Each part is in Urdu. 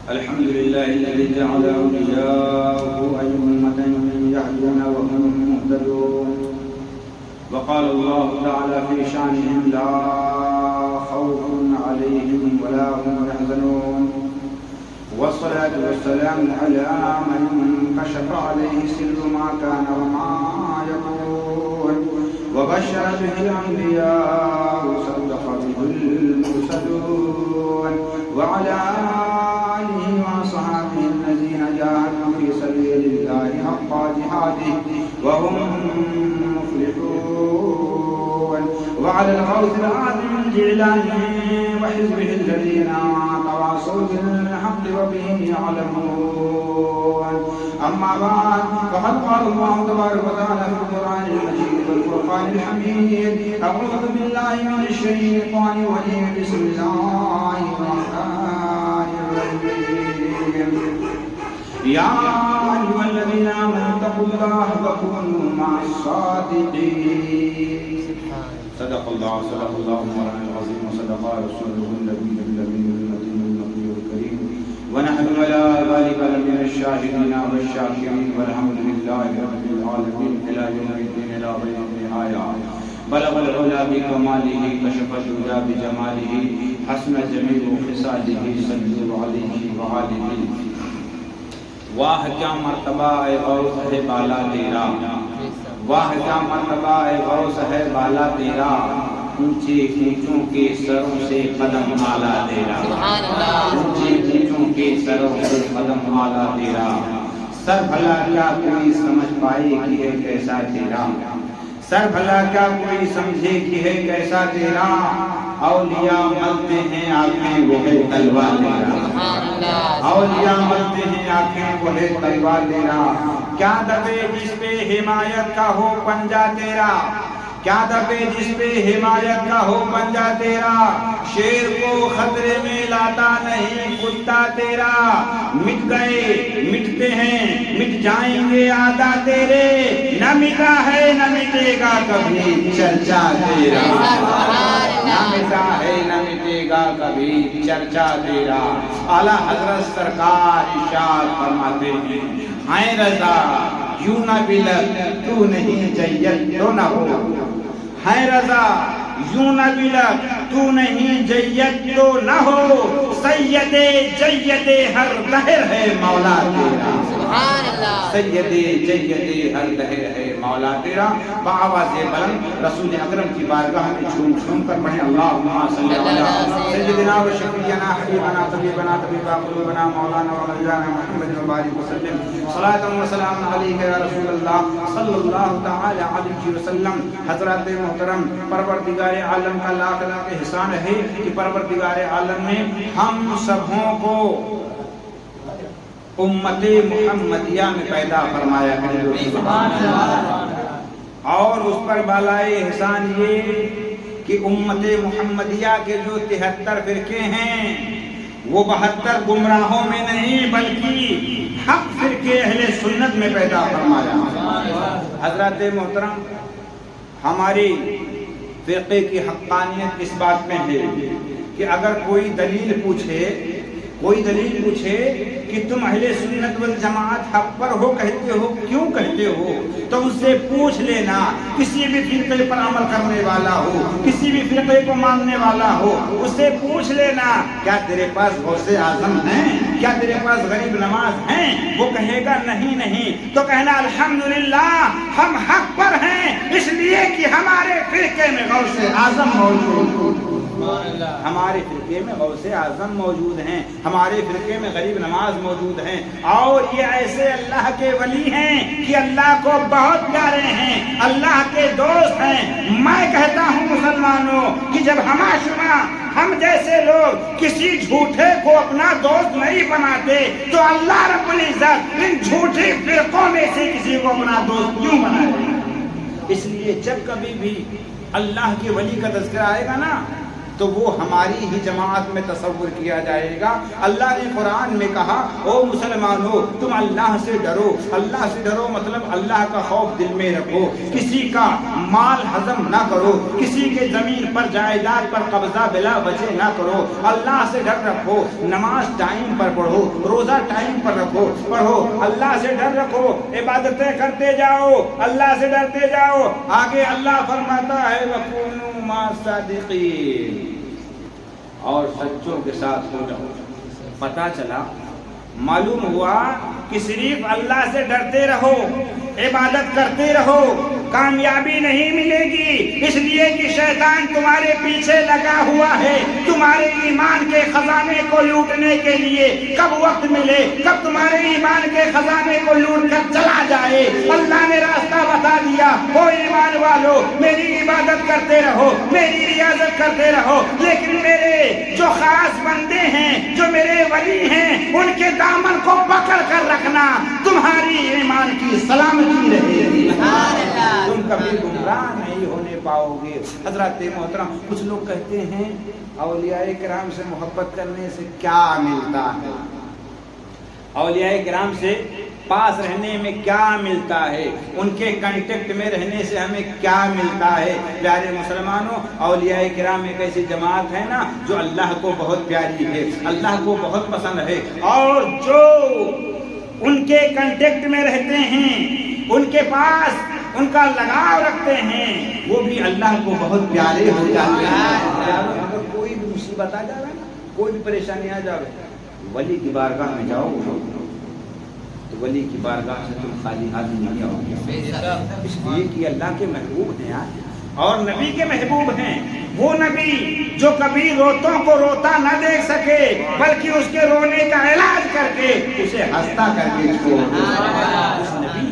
الحمد لله الذي جعل أولياءه أئمة يهدون وهم مهتدون. وقال الله تعالى في شأنهم لا خوف عليهم ولا هم يحزنون. والصلاة والسلام على من كشف عليه سر ما كان وما يكون وبشر به الأنبياء وصدق به المرسلون وعلى آله وصحبه الذين جاهدوا في سبيل الله حق جهاده وهم مفلحون. وعلى الغوث العظيم الجيلاني وحزبه الذين تواصوا بالحق وبه يعلمون. أما بعد فقد قال الله تبارك وتعالى في القرآن المجيد والفرقان الحميد: أعوذ بالله من الشيطان الرجيم. بسم الله الرحمن الرحيم. يا أيها الذين آمنوا اتقوا الله وكونوا مع الصادقين. صدق الله مولانا العظيم وصدق رسوله النبي النبي الكريم ونحن على ذلك من الشاهدين والشاكرين والحمد لله رب العالمين إلى يوم الدين لا ريب نهاية. بلغ العلا بكماله كشف الهدى بجماله حسن جميل خصاله صلوا عليه وآله. واہ کیا مرتبہ ہے غوث ہے بالا تیرا، واہ کیا مرتبہ ہے غوث ہے بالا تیرا، اونچے اونچوں کے سروں سے قدم اعلیٰ تیرا، اونچے اونچوں کے سروں سے قدم اعلیٰ تیرا. سر بھلا کیا کوئی سمجھ پائے کہ ہے کیسا تیرا، سر بھلا کیا کوئی سمجھے کہ ہے کیسا تیرا. اولیاء ملتے ہیں آنکھیں وہ ہے تلوار تیرا، اولیاء ملتے ہیں آنکھیں وہ ہے تلوار تیرا. کیا دبے جس پہ حمایت کا ہو پنجہ تیرا، کیا دبے جس پہ حمایت کا ہو پنجہ تیرا. شیر کو خطرے میں لاتا نہیں کتا تیرا. مٹ گئے مٹتے ہیں مٹ جائیں گے آدھا تیرے، نہ مٹا ہے نہ مٹے گا کبھی چرچا تیرا، نہ مٹا ہے نہ مٹے گا کبھی چرچا تیرا. اعلیٰ حضرت سرکار ارشاد فرماتے ہیں: ہیں رضا یوں نہ بلک تو نہیں جیت تو نہ ہو، ہیں رضا یوں نہ بلک تو نہیں جیت تو نہ ہو. سید جید ہر دہر ہے مولا تیرا، سید جید ہر دہر ہے مولا تیرا. بآواز بلند رسول اکرم کی بارگاہ میں جھوم جھوم کر پڑھیں: اللہم صلی علی سیدنا و شفیعنا حبیبنا طبیبنا طبیب قلوبنا مولانا و مولانا محمد وبارک وسلم. صلاۃ و سلام علیک یا رسول اللہ صلی اللہ تعالی علیہ وسلم. حضرات محترم، پروردگار عالم کا لاکھ لاکھ احسان ہے کہ پروردگار عالم نے ہم سبوں کو امت محمدیہ میں پیدا فرمایا ہے، اور اس پر بالائے احسان یہ کہ امت محمدیہ کے جو 73 فرقے ہیں وہ 72 گمراہوں میں نہیں بلکہ حق فرقے اہل سنت میں پیدا فرمایا. حضرات محترم، ہماری فرقے کی حقانیت اس بات میں ہے کہ اگر کوئی دلیل پوچھے کہ تم اہل سنت والجماعت حق پر ہو کہتے ہو، کیوں کہتے ہو، تو ان سے پوچھ لینا. کسی بھی فرقے پر عمل کرنے والا ہو، کسی بھی فرقے کو ماننے والا ہو، اس سے پوچھ لینا کیا تیرے پاس غوث اعظم ہیں، کیا تیرے پاس غریب نواز ہیں. وہ کہے گا نہیں تو کہنا الحمدللہ ہم حق پر ہیں، اس لیے کہ ہمارے فرقے میں غوث اعظم موجود، ہمارے فرقے میں غوث اعظم موجود ہیں، ہمارے فرقے میں غریب نواز موجود ہیں. اور یہ ایسے اللہ کے ولی ہیں کہ اللہ کو بہت پیارے ہیں، اللہ کے دوست ہیں. میں کہتا ہوں مسلمانوں کہ جب ہم جیسے لوگ کسی جھوٹے کو اپنا دوست نہیں بناتے تو اللہ رب العزت ان جھوٹی فرقوں میں سے کسی کو اپنا دوست کیوں بنائے. اس لیے جب کبھی بھی اللہ کے ولی کا تذکرہ آئے گا نا تو وہ ہماری ہی جماعت میں تصور کیا جائے گا۔ اللہ نے قرآن میں کہا او مسلمانوں تم اللہ سے ڈرو، اللہ سے ڈرو مطلب اللہ کا خوف دل میں رکھو، کسی کا مال ہضم نہ کرو، کسی کے زمین پر جائیداد پر قبضہ بلا وجہ نہ کرو، اللہ سے ڈر رکھو، نماز ٹائم پر پڑھو، روزہ ٹائم پر پڑھو، اللہ سے ڈر رکھو، عبادتیں کرتے جاؤ، اللہ سے ڈرتے جاؤ۔ آگے اللہ فرماتا ہے وَكُونُوا مَعَ الصَّادِقِينَ، اور سچوں کے ساتھ ہو جاؤ۔ پتہ چلا، معلوم ہوا کہ صرف اللہ سے ڈرتے رہو، عبادت کرتے رہو، کامیابی نہیں ملے گی، اس لیے کہ شیطان تمہارے پیچھے لگا ہوا ہے تمہارے ایمان کے خزانے کو لوٹنے کے لیے۔ کب وقت ملے، کب تمہارے ایمان کے خزانے کو لوٹ کر چلا جائے۔ اللہ نے راستہ بتا دیا، او ایمان والو میری عبادت کرتے رہو، میری ریاضت کرتے رہو، لیکن میرے جو خاص بندے ہیں، جو میرے ولی ہیں، ان کے دامن کو پکڑ کر رکھنا، تمہاری ایمان کی سلامتی رہے گی، تم کبھی گمراہ نہیں ہونے پاؤ گے۔ حضرات محترم، کچھ لوگ کہتے ہیں اولیاء کرام سے محبت کرنے سے کیا ملتا ہے، اولیاء کرام سے پاس رہنے میں کیا ملتا ہے، ان کے کانٹیکٹ میں رہنے سے ہمیں کیا ملتا ہے۔ پیارے مسلمانوں، اولیاء کرام ایک ایسی جماعت ہے نا جو اللہ کو بہت پیاری ہے، اللہ کو بہت پسند ہے، اور جو ان کے کانٹیکٹ میں رہتے ہیں، ان کے پاس ان کا لگاؤ رکھتے ہیں، وہ بھی اللہ کو بہت پیارے ہو جاتے ہیں۔ اگر کوئی بھی مصیبت آ جائے، کوئی بھی پریشانی آ جائے، ولی کی بارگاہ میں جاؤ تو ولی کی بارگاہ سے تم خالی ہاتھ نہیں آؤ گے، اس لیے کہ اللہ کے محبوب ہیں اور نبی کے محبوب ہیں۔ وہ نبی جو کبھی روتوں کو روتا نہ دیکھ سکے بلکہ اس کے رونے کا علاج کر کے اسے ہنستا کر کے چھوڑ دے، اس نبی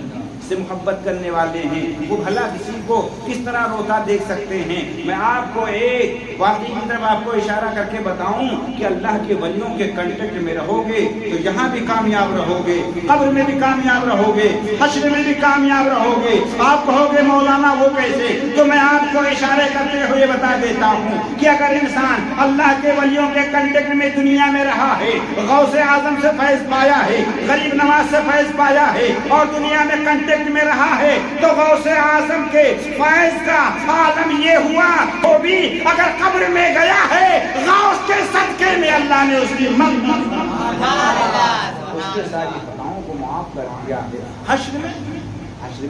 سے محبت کرنے والے ہیں، وہ بھلا کسی کو کس طرح روتا دیکھ سکتے ہیں۔ میں آپ کو ایک واقعی کی طرف آپ کو اشارہ کر کے بتاؤں کہ اللہ کے ولیوں کے کانٹیکٹ میں رہو گے تو یہاں بھی کامیاب رہو گے، قبر میں بھی کامیاب رہو گے، حشر میں بھی کامیاب رہو گے۔ آپ کہو گے مولانا وہ کیسے، تو میں آپ کو اشارے کرتے ہوئے بتا دیتا ہوں کہ اگر انسان اللہ کے ولیوں کے کانٹیکٹ میں دنیا میں رہا ہے، غوث اعظم سے فیض پایا ہے، غریب نواز سے فیض پایا ہے، اور دنیا میں کانٹیکٹ میں رہا ہے، تو غوث اعظم کے فیض کا عالم یہ ہوا، وہ بھی اگر قبر میں گیا ہے غوث کے صدقے میں اللہ نے اس کی مغفرت اس کے ساری خطاؤں کو معاف کر دیا ہے۔ حشر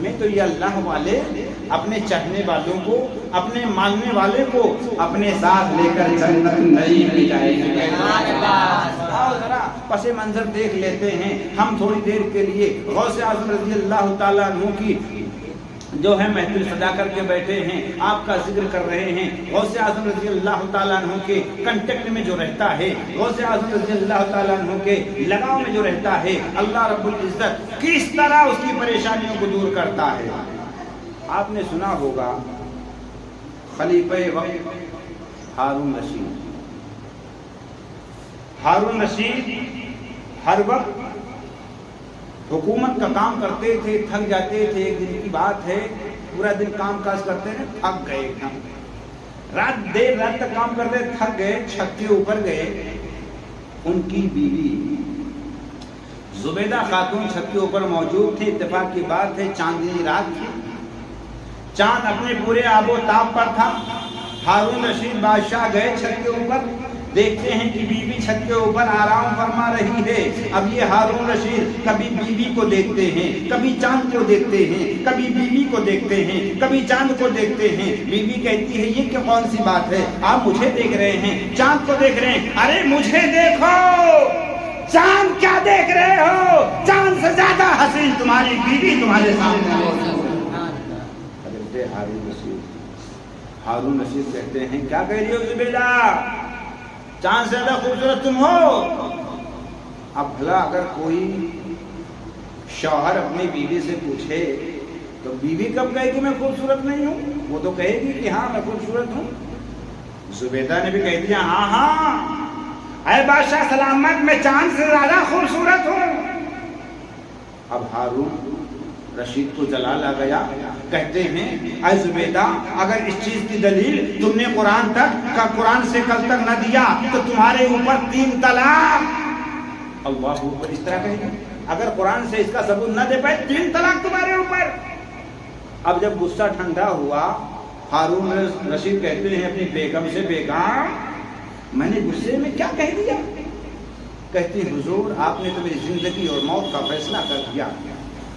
میں تو یہ اللہ والے اپنے چاہنے والوں کو، اپنے ماننے والے کو اپنے ساتھ لے کر جنت نعیم میں جائیں گے۔ آؤ ذرا پس منظر دیکھ لیتے ہیں ہم تھوڑی دیر کے لیے۔ غوث اعظم رضی اللہ تعالیٰ عنہ کی جو ہے محفل سجا کر کے بیٹھے ہیں، آپ کا ذکر کر رہے ہیں۔ غوث اعظم رضی اللہ تعالیٰ عنہ کے کنٹیکٹ میں جو رہتا ہے، غوث اعظم رضی اللہ تعالیٰ عنہ کے لگاؤ میں جو رہتا ہے، اللہ رب العزت کس طرح اس کی پریشانیوں کو دور کرتا ہے۔ آپ نے سنا ہوگا خلیفہ وقت ہارون رشید ہر وقت حکومت کا کام کرتے تھے، تھک جاتے تھے۔ ایک دن کی بات ہے، پورا دن کام کاج کرتے ہیں، تھک گئے، دیر رات تک کام کرتے تھک گئے، چھت کے اوپر گئے۔ ان کی بیوی زبیدہ خاتون چھت کے اوپر موجود تھی۔ اتفاق کی بات ہے چاندنی رات تھی، چاند اپنے پورے آب و تاب پر تھا۔ ہارون رشید بادشاہ گئے چھت کے اوپر، دیکھتے ہیں کہ بیوی چھت کے اوپر آرام فرما رہی ہے۔ اب یہ ہارون رشید کبھی بیوی کو دیکھتے ہیں، کبھی چاند کو دیکھتے ہیں، کبھی بیوی کو دیکھتے ہیں، کبھی چاند کو دیکھتے ہیں۔ بیوی کہتی ہے یہ کہ کون سی بات ہے، آپ مجھے دیکھ رہے ہیں، چاند کو دیکھ رہے ہیں۔ ارے مجھے دیکھو، چاند کیا دیکھ رہے ہو، چاند سے زیادہ حسین تمہاری بیوی تمہارے سامنے ہے۔ ہارون رشید کہتے ہیں کیا کہہ رہی ہو زبیدہ، چاند سے زیادہ خوبصورت تم ہو۔ اب بھلا اگر کوئی شوہر اپنی بیوی سے پوچھے تو بیوی کب کہے کہ میں خوبصورت نہیں ہوں، وہ تو کہے گی کہ ہاں میں خوبصورت ہوں۔ زبیدہ نے بھی کہہ دیا ہاں اے بادشاہ سلامت، میں چاند سے زیادہ خوبصورت ہوں۔ اب ہارون رشید کو جلال آ گیا، کہتے ہیں اے زبیدہ اگر اس چیز کی دلیل تم نے قرآن سے کل تک نہ دیا تو تمہارے اوپر 3 طلاق۔ اللہ اوپر اس طرح کہیں، اگر قرآن سے اس کا ثبوت نہ دے پائے 3 طلاق تمہارے اوپر۔ اب جب غصہ ٹھنڈا ہوا، ہارون رشید کہتے ہیں اپنی بیگم سے، بیگم میں نے غصے میں کیا کہہ دیا؟ کہتی حضور آپ نے تو میری زندگی اور موت کا فیصلہ کر دیا،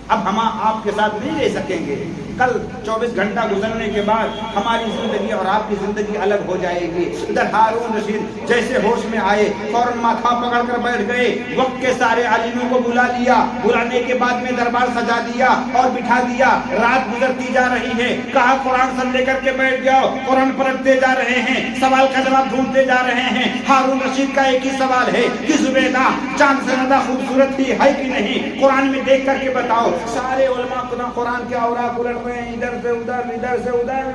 اب ہم آپ کے ساتھ نہیں رہ سکیں گے، کل 24 گھنٹہ گزرنے کے بعد ہماری زندگی اور آپ کی زندگی الگ ہو جائے گی۔ ادھر ہارون رشید جیسے ہوش میں آئے فوراً ماتھا پکڑ کر بیٹھ گئے، وقت کے سارے عالموں کو بلا لیا، بلانے کے بعد میں دربار سجا دیا اور بٹھا دیا۔ رات گزرتی جا رہی ہے، کہا قرآن سب لے کر کے بیٹھ جاؤ، قرآن پلٹتے جا رہے ہیں، سوال کا جواب ڈھونڈتے جا رہے ہیں۔ ہارون رشید کا ایک ہی سوال ہے کہ زبیدہ چاند سے زیادہ خوبصورت ہی ہے کہ نہیں، قرآن میں دیکھ کر کے بتاؤ۔ سارے علماء قرآن کے اوراق الٹ رہے ہیں، ادھر سے ادھر ادھر سے ادھر۔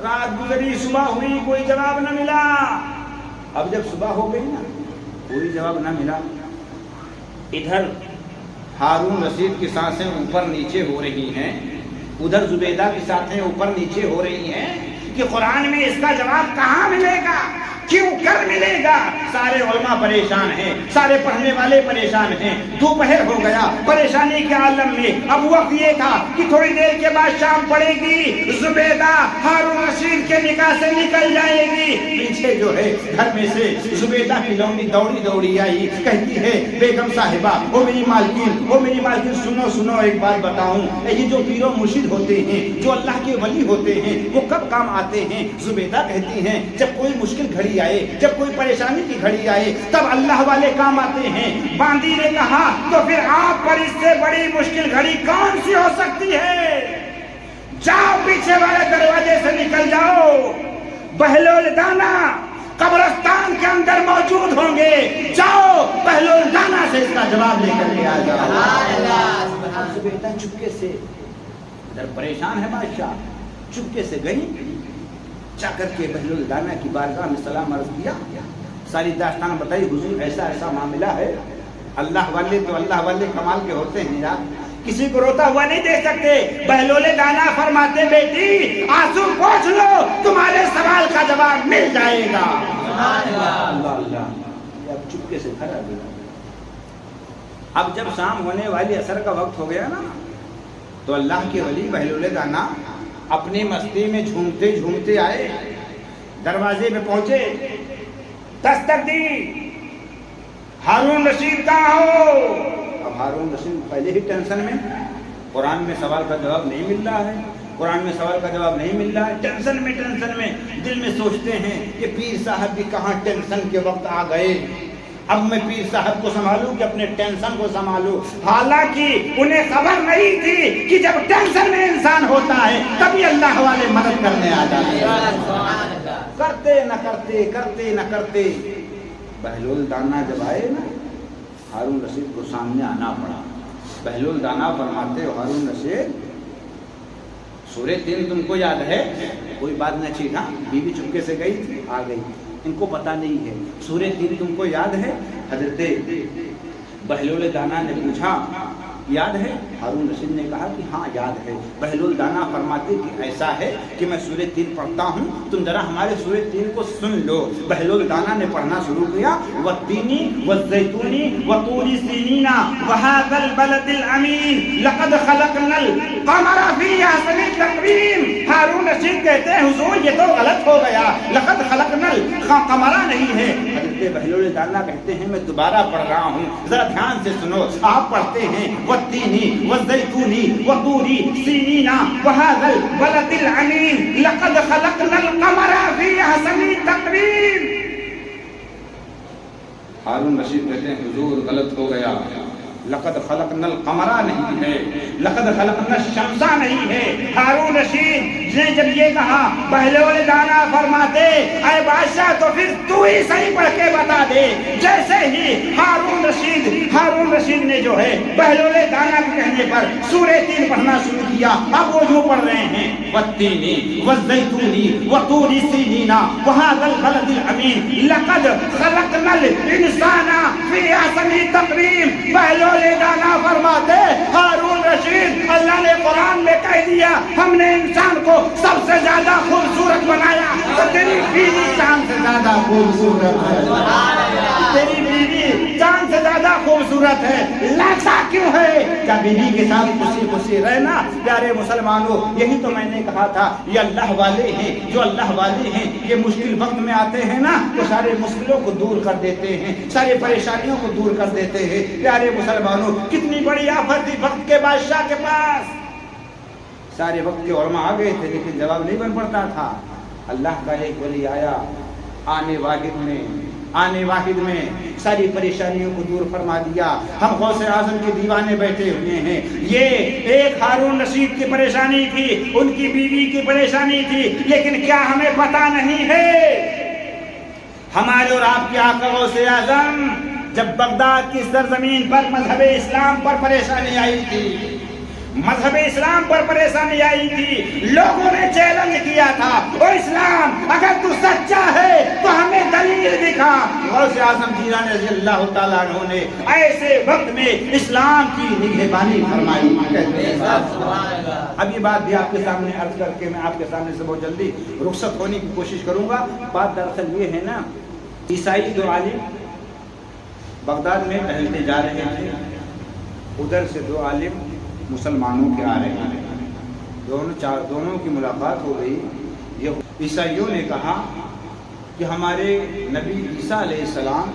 رات گزری، صبح ہوئی، کوئی جواب نہ ملا۔ اب جب صبح ہو گئی نا، کوئی جواب نہ ملا، ادھر ہارون رشید کی سانسیں اوپر نیچے ہو رہی ہیں، ادھر زبیدہ کی سانسیں اوپر نیچے ہو رہی ہیں کہ قرآن میں اس کا جواب کہاں ملے گا، کیوں کر ملے گا؟ سارے علماء پریشان ہیں، سارے پڑھنے والے پریشان ہیں۔ دوپہر ہو گیا، پریشانی کے عالم میں اب وقت یہ تھا کہ تھوڑی دیر کے بعد شام پڑے گی، زبیدہ ہارون رشید کے نکاح سے نکل جائے گی۔ پیچھے جو ہے گھر میں سے زبیدہ کی لونڈی دوڑی دوڑی آئی، کہتی ہے بیگم صاحبہ، او میری مالکین، سنو سنو ایک بات بتاؤں، یہ جو پیر و مرشد ہوتے ہیں، جو اللہ کے ولی ہوتے ہیں، وہ کب کام آتے ہیں؟ زبیدہ کہتی ہیں جب کوئی مشکل گھڑی آئے، جب کوئی پریشانی کی گھڑی آئے تب اللہ والے کام آتے ہیں۔ باندی نے کہا تو پھر آپ پر اس سے بڑی مشکل گھڑی کون سی ہو سکتی ہے؟ جاؤ پیچھے والے دروازے سے نکل جاؤ، بہلول دانا قبرستان کے اندر موجود ہوں گے، جاؤ بہلول دانا سے اس کا جواب لے کر کے آ جاؤ۔ زبیدہ چپکے سے، ادھر پریشان ہے بادشاہ، چپکے سے گئی، جا کر کے بہلول دانا کی بارگاہ میں سلام عرض کیا، ساری داستان بتائی، حضور ایسا ایسا معاملہ ہے۔ اللہ والے تو اللہ والے کمال کے ہوتے ہیں یار، کسی کو روتا ہوا نہیں دیکھ سکتے۔ بہلول دانا فرماتے بیٹی آنسو پوچھ لو، تمہارے سوال کا جواب مل جائے گا۔ اللہ اب چپکے سے کھڑا گیا۔ اب جب شام ہونے والی عصر کا وقت ہو گیا نا، تو اللہ کے ولی بہلول دانا اپنی مستی میں جھومتے جھومتے آئے، دروازے پہ پہنچے، دستک دی، ہارون رشید کہاں ہو؟ اب ہارون رشید پہلے ہی ٹینشن میں، قرآن میں سوال کا جواب نہیں مل رہا ہے، قرآن میں سوال کا جواب نہیں مل رہا ہے، ٹینشن میں دل میں سوچتے ہیں کہ پیر صاحب بھی کہاں ٹینشن کے وقت آ گئے، اب میں پیر صاحب کو سنبھالوں کہ اپنے ٹینشن کو سنبھالوں؟ حالانکہ انہیں خبر نہیں تھی کہ جب ٹینشن میں انسان ہوتا ہے تبھی اللہ والے مدد کرنے آ جاتے ہیں۔ کرتے نہ کرتے بہلول دانا جب آئے نا، ہارون رشید کو سامنے آنا پڑا۔ بہلول دانا فرماتے ہو ہارون رشید، سورہ 3 تم کو یاد ہے؟ کوئی بات نہ چیز، ہاں بیوی چپکے سے گئی تھی، آ گئی، ان کو پتہ نہیں ہے۔ سورہ 3 تم کو یاد ہے؟ حضرت بہلول دانا نے پوچھا یاد ہے؟ ہارون رشید نے کہا کہ ہاں یاد ہے۔ بہلول دانا فرماتے کہ ایسا ہے کہ میں سورہ 3 پڑھتا ہوں، تم ذرا ہمارے سورہ 3 کو سن لو۔ بہلول دانا نے پڑھنا شروع کیا، والتین والزیتون وطور سینین وہذا البلد الامین لقد خلقنا القمر فی احسن تقویم۔ ہارون رشید کہتے ہیں حضور یہ تو غلط ہو گیا، لقد خلقنا القمر نہیں ہے۔ حضرت بہلول دانا کہتے ہیں میں دوبارہ پڑھ رہا ہوں، ذرا دھیان سے سنو۔ آپ پڑھتے ہیں والتین والزیتون وطور سینین وہذا البلد الامین لقد خلقنا القمر فی احسن تقویم۔ ہارون رشید کہتے ہیں حضور غلط ہو گیا، لقد خلقنا القمر نہیں ہے، لقد خلقنا الشمس نہیں ہے۔ ہارون رشید نے جب یہ کہا، بہلول دانا فرماتے اے بادشاہ تو پھر تو ہی صحیح پڑھ کے بتا دے۔ جیسے ہی ہارون رشید نے جو ہے بہلول دانا کے کہنے پر سورہ 3 پڑھنا شروع کیا، اب وہ جو پڑھ رہے ہیں والتین والزیتون وطور سینین وہذا البلد الامین لقد خلقنا الانسان فی احسن تقویم۔ بہلول دانا فرماتے ہارون رشید اللہ ہم نے انسان کو سب سے زیادہ خوبصورت بنایا تو تیری بیوی چاند سے زیادہ خوبصورت ہے، تیری بیوی چاند سے زیادہ خوبصورت ہے، لاچا کیوں ہے؟ کیا بیوی کے ساتھ خوشی خوشی رہنا؟ پیارے مسلمانوں، یہی تو میں نے کہا تھا، یہ اللہ والے ہیں، جو اللہ والے ہیں یہ مشکل وقت میں آتے ہیں نا تو سارے مشکلوں کو دور کر دیتے ہیں، سارے پریشانیوں کو دور کر دیتے ہیں۔ پیارے مسلمانوں، کتنی بڑی آفت تھی وقت کے بادشاہ کے پاس، سارے وقت کے علماء آ گئے تھے لیکن جواب نہیں بن پڑتا تھا۔ اللہ کا ایک ولی آیا، آنے واحد میں ساری پریشانیوں کو دور فرما دیا۔ ہم غوث اعظم کے دیوانے بیٹھے ہوئے ہیں، یہ ایک ہارون رشید کی پریشانی تھی، ان کی بیوی کی پریشانی تھی، لیکن کیا ہمیں پتہ نہیں ہے ہمارے اور آپ کے آقا غوث اعظم جب بغداد کی سرزمین پر مذہب اسلام پر پریشانی آئی تھی، مذہب اسلام پر پریشانی آئی تھی، لوگوں نے چیلنج کیا تھا، او اسلام اگر تو سچا ہے تو ہمیں دلیل دکھا۔ غوث اعظم جیلانی رضی اللہ تعالیٰ عنہ نے ایسے وقت میں اسلام کی نگہبانی فرمائی۔ اب یہ بات بھی آپ کے سامنے عرض کر کے میں آپ کے سامنے سے بہت جلدی رخصت ہونے کی کوشش کروں گا۔ بات دراصل یہ ہے نا، عیسائی دو عالم بغداد میں ٹہلتے جا رہے تھے، ادھر سے دو عالم مسلمانوں کے آ رہے ہیں، دونوں کی ملاقات ہو گئی۔ یہ عیسائیوں نے کہا کہ ہمارے نبی عیسیٰ علیہ السلام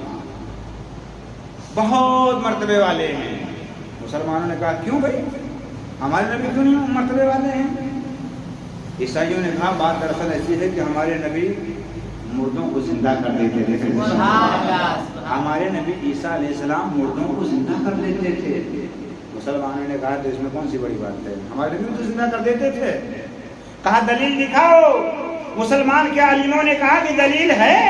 بہت مرتبے والے ہیں۔ مسلمانوں نے کہا کیوں بھائی ہمارے نبی کیوں نہیں مرتبے والے ہیں؟ عیسائیوں نے کہا بات دراصل ایسی ہے کہ ہمارے نبی مردوں کو زندہ کر دیتے تھے، ہمارے نبی عیسیٰ علیہ السلام مردوں کو زندہ کر دیتے تھے۔ مسلمانوں نے کہا تو اس میں کون سی بڑی بات ہے، ہمارے نبی تو زندہ کر دیتے تھے۔ کہا دلیل دکھاؤ۔ مسلمان کے عالموں نے کہا کہ دلیل ہے،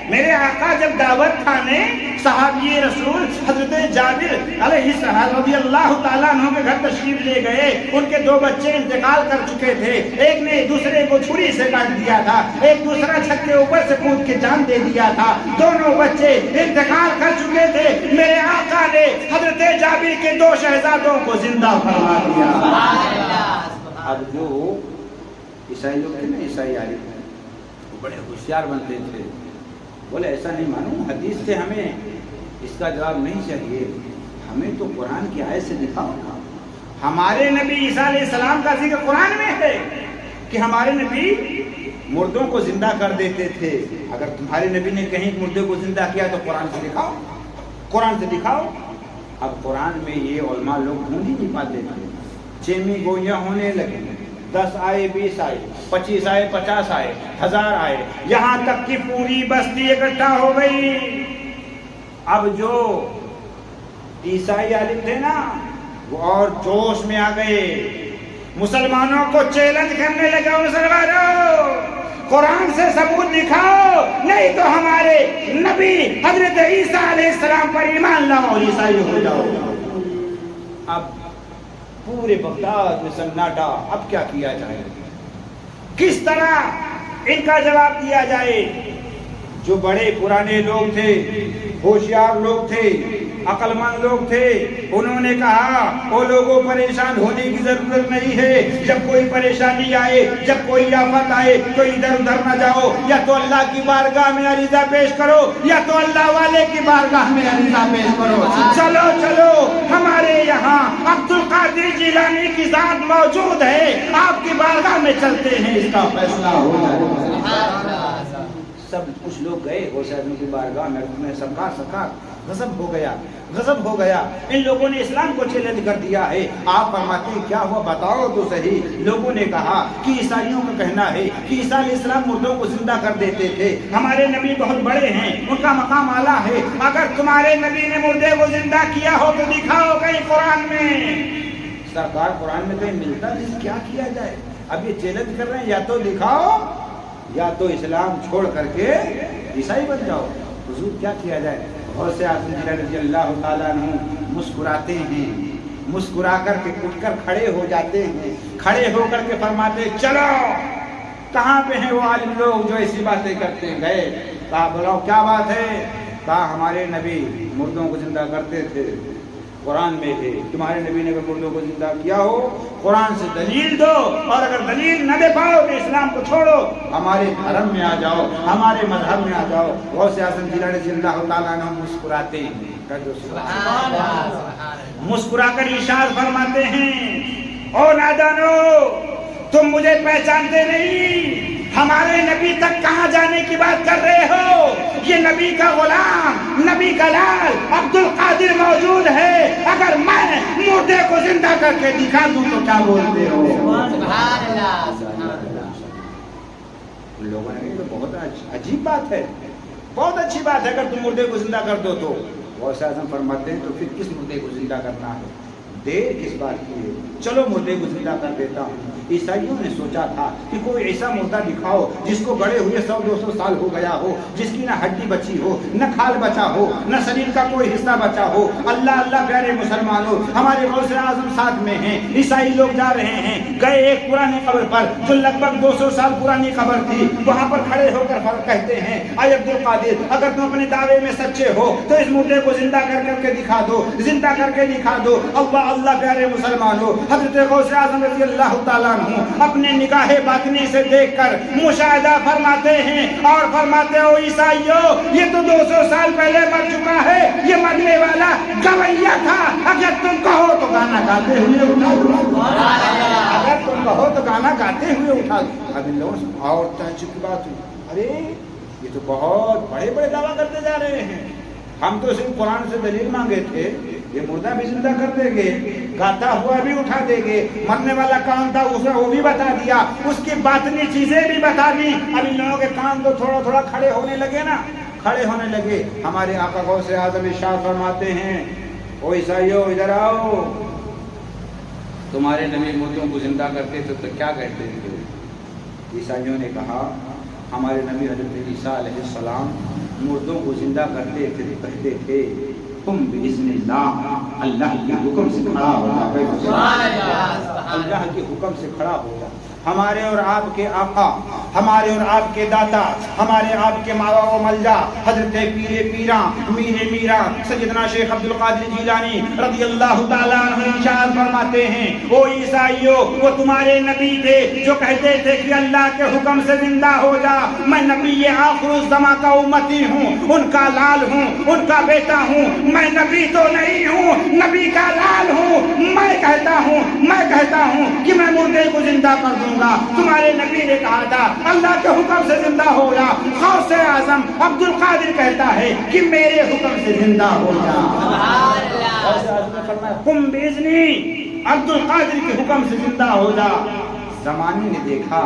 میرے آقا جب دعوت کھانے صحابی رسول حضرت جابر علیہ السلام رضی اللہ تعالیٰ عنہ کے گھر تشریف لے گئے، ان کے دو بچے انتقال کر چکے تھے، ایک نے دوسرے کو چھری سے کاٹ دیا تھا، ایک دوسرا چھت کے اوپر سے کود کے جان دے دیا تھا، دونوں بچے انتقال کر چکے تھے، میرے آقا نے حضرت جابر کے دو شہزادوں کو زندہ فرما دیا۔ اب جو عیسائی لوگ تھے نا، عیسائی عالم وہ بڑے ہوشیار بنتے تھے، بولے ایسا نہیں مانو، حدیث سے ہمیں اس کا جواب نہیں چاہیے، ہمیں تو قرآن کی آیت سے دکھاؤ۔ ہمارے نبی عیسیٰ علیہ السلام کا ذکر قرآن میں ہے کہ ہمارے نبی مردوں کو زندہ کر دیتے تھے، اگر تمہارے نبی نے کہیں مردے کو زندہ کیا تو قرآن سے دکھاؤ، قرآن سے دکھاؤ۔ اب قرآن میں یہ علماء لوگ ڈھونڈ ہی نہیں پاتے تھے، چیمی گوئیاں ہونے لگے، 10 آئے 20 آئے 25 آئے 50 آئے 1000 آئے، یہاں تک کہ پوری بستی اکٹھا ہو گئی۔ اب جو عیسائی عالم تھے نا وہ اور جوش میں آ گئے، مسلمانوں کو چیلنج کرنے لگا، مسلمانوں قرآن سے ثبوت دکھاؤ نہیں تو ہمارے نبی حضرت عیسیٰ علیہ السلام پر ایمان لاؤ اور عیسائی ہو جاؤ۔ اب پورے بغداد میں سناٹا، اب کیا کیا جائے، کس طرح ان کا جواب دیا جائے؟ جو بڑے پرانے لوگ تھے، ہوشیار لوگ تھے، عقل مند لوگ تھے، انہوں نے کہا وہ لوگوں پریشان ہونے کی ضرورت نہیں ہے، جب کوئی پریشانی آئے، جب کوئی آفت آئے تو ادھر ادھر نہ جاؤ، یا تو اللہ کی بارگاہ میں عریضہ پیش کرو یا تو اللہ والے کی بارگاہ میں عریضہ پیش کرو۔ چلو چلو ہمارے یہاں عبد القادر جیلانی کی ذات موجود ہے، آپ کی بارگاہ میں چلتے ہیں، اس کا فیصلہ ہو جائے۔ سب کچھ لوگ گئے غوث اعظم کی بارگاہ میں، سرکار غضب ہو گیا، ان لوگوں نے اسلام کو چیلنج کر دیا ہے، آپ فرماتے ہیں کیا ہوا بتاؤ تو صحیح۔ لوگوں نے کہا کہ عیسائیوں کا کہنا ہے کہ عیسیٰ علیہ السلام مردوں کو زندہ کر دیتے تھے، ہمارے نبی بہت بڑے ہیں، ان کا مقام اعلیٰ ہے، اگر تمہارے نبی نے مردے کو زندہ کیا ہو تو دکھاؤ کہیں قرآن میں۔ سرکار قرآن میں کہیں ملتا نہیں، کیا کیا جائے؟ اب یہ چیلنج کر رہے ہیں، یا تو دکھاؤ یا تو اسلام چھوڑ کر کے عیسائی بن جاؤ۔ حضور کیا کیا جائے؟ غوث اعظم جیلانی رضی اللہ تعالیٰ عنہ مسکراتے ہیں، مسکرا کر کے اٹھ کر کھڑے ہو جاتے ہیں، کھڑے ہو کر کے فرماتے چلو کہاں پہ ہیں وہ عالم لوگ جو ایسی باتیں کرتے ہیں؟ گئے، کہا بلاؤ کیا بات ہے؟ کہا ہمارے نبی مردوں کو زندہ کرتے تھے، قرآن میں ہے۔ تمہارے نبی نے اگر مردوں کو زندہ کیا ہو قرآن سے دلیل دو، اور اگر دلیل نہ دے پاؤ تو اسلام کو چھوڑو، ہمارے دھرم میں آ جاؤ، ہمارے مذہب میں آ جاؤ۔ غوث اعظم جیلانی رضی اللہ تعالیٰ عنہ مسکراتے ہیں، مسکرا کر ارشاد فرماتے ہیں، او نادانو تم مجھے پہچانتے نہیں، ہمارے نبی تک کہاں جانے کی بات کر رہے ہو؟ یہ نبی کا غلام، نبی کا لال عبد القادر موجود ہے، اگر میں مردے کو زندہ کر کے دکھا دوں تو کیا بولتے ہو؟ سبحان اللہ، سبحان اللہ۔ لوگوں نے کہا تو بہت عجیب بات ہے، بہت اچھی بات ہے اگر تم مردے کو زندہ کر دو تو۔ غوث اعظم فرماتے ہیں تو پھر کس مردے کو زندہ کرنا ہے؟ دیر کس بات کی ہے؟ چلو مردے کو زندہ کر دیتا ہوں۔ عیسائیوں نے سوچا تھا کہ کوئی ایسا مردہ دکھاؤ جس کو گڑے ہوئے 100-200 سال ہو گیا ہو، جس کی نہ ہڈی بچی ہو، نہ کھال بچا ہو، نہ شریر کا کوئی حصہ بچا ہو۔ اللہ اللہ پیارے مسلمانوں، ہمارے غوث اعظم ساتھ میں ہیں، عیسائی لوگ جا رہے ہیں، گئے ایک پرانی قبر پر جو لگ بھگ 200 سال پرانی قبر تھی، وہاں پر کھڑے ہو کر کہتے ہیں، اے عبد القادر اگر تم اپنے دعوے میں سچے ہو تو اس مردے کو زندہ کر کے دکھا دو، زندہ کر کے دکھا دو۔ اللہ اللہ پیارے مسلمانوں، حضرت غوث اعظم رضی اللہ تعالیٰ عنہ اپنے نگاہ باطنی سے دیکھ کر مشاہدہ فرماتے ہیں اور فرماتے ہو عیسائیوں یہ تو 200 سال پہلے مر چکا ہے، یہ مرنے والا گویا تھا، اگر تم کہو تو گانا گاتے ہوئے اٹھا دو، اگر تم کہو تو گانا گاتے ہوئے اٹھا دو۔ اب ان لوگوں سے اور تعجب کی بات ہوئی، ارے یہ تو بہت بڑے بڑے دعویٰ کرتے جا رہے ہیں، ہم تو صرف قرآن سے دلیل مانگے تھے، یہ مردہ بھی زندہ کر دیں گے، گاتا ہوا بھی اٹھا دیں گے، مرنے والا کون تھا اسے وہ بھی بتا دیا، اس کی باطنی چیزیں بھی بتا دی۔ اب ان لوگوں کے کان تو تھوڑا تھوڑا کھڑے ہونے لگے نا، کھڑے ہونے لگے۔ ہمارے آقا غوث اعظم ارشاد فرماتے ہیں، او عیسائیو ادھر آؤ، تمہارے نبی مردوں کو زندہ کرتے تھے تو کیا کہتے تھے؟ عیسائیوں نے کہا ہمارے نبی حضرت عیسیٰ علیہ السلام مردوں کو زندہ کرتے تھے تو کہتے تھے تم بإذن اللہ، اللہ کے حکم سے کھڑا ہوگا، اللہ کے حکم سے کھڑا ہوگا۔ ہمارے اور آپ کے آقا، ہمارے اور آپ کے داتا، ہمارے آپ کے ماوا و ملجا حضرت پیر پیراں میر میرا سیدنا شیخ عبد القادر جیلانی رضی اللہ تعالیٰ عنہ ارشاد فرماتے ہیں، او عیسائیوں وہ تمہارے نبی تھے جو کہتے تھے کہ اللہ کے حکم سے زندہ ہو جا، میں نبی آخر الزماں کا امتی ہوں، ان کا لال ہوں، ان کا بیٹا ہوں، میں نبی تو نہیں ہوں، نبی کا لال ہوں، میں کہتا ہوں کہ میں مردے کو زندہ کر دوں گا۔ تمہارے نبی نے کہا تھا اللہ کے حکم سے زندہ ہو جا، غوث اعظم عبد القادر کہتا ہے کہ میرے حکم سے زندہ ہو جا۔ غوث اعظم نے فرمایا قم باذنی، عبد القادر کے حکم سے زندہ ہو جا۔ زمانے نے دیکھا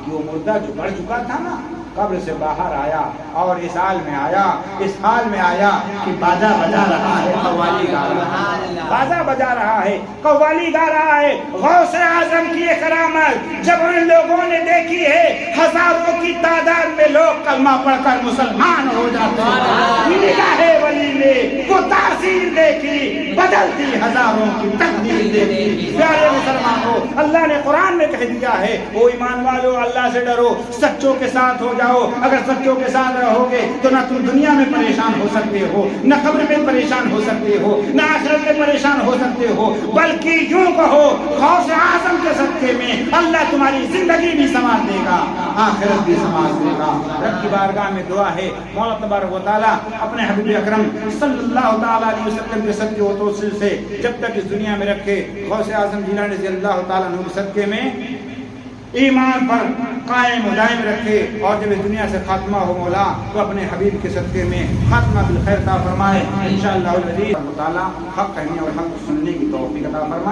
کہ وہ مردہ جو بڑھ چکا تھا نا قبر سے باہر آیا اور اس حال میں آیا کہ باجا بجا رہا ہے، قوالی گا رہا ہے، باجا بجا رہا ہے، قوالی گا رہا ہے۔ غوث اعظم کی یہ کرامت جب ان لوگوں نے دیکھی ہے، ہزاروں کی تعداد میں لوگ کلمہ پڑھ کر مسلمان ہو جاتے ہیں۔ نگاہ ولی نے وہ تاثیر دیکھی، بدلتی ہزاروں کی تقدیر دیکھی۔ پیارے مسلمانوں، اللہ نے قرآن میں کہہ دیا ہے، او ایمان والو اللہ سے ڈرو، سچوں کے ساتھ ہو جاؤ۔ اگر سچوں کے ساتھ رہو گے تو نہ تم دنیا میں پریشان ہو سکتے ہو، نہ قبر میں پریشان ہو سکتے ہو، نہ آخرت میں پریشان ہو سکتے ہو، بلکہ یوں کہو غوث اعظم کے صدقے میں اللہ تمہاری زندگی بھی سنوار دے گا، آخرت بھی سنوار دے گا۔ رب کی بارگاہ میں دعا ہے مولا تبارک و تعالیٰ اپنے حبیب اکرم صلی اللہ تعالیٰ علیہ وسلم کے صدقے و توسل سے جب تک اس دنیا میں رکھے، غوث اعظم جیلانی رضی اللہ تعالیٰ عنہ کے صدقے میں ایمان پر قائم و دائم رکھے، اور جب اس دنیا سے خاتمہ ہو مولا تو اپنے حبیب کے صدقے میں خاتمہ بالخیر عطا فرمائے۔ انشاءاللہ العزیز تعالیٰ حق کہنے اور حق سننے کی توفیق عطا فرمائے۔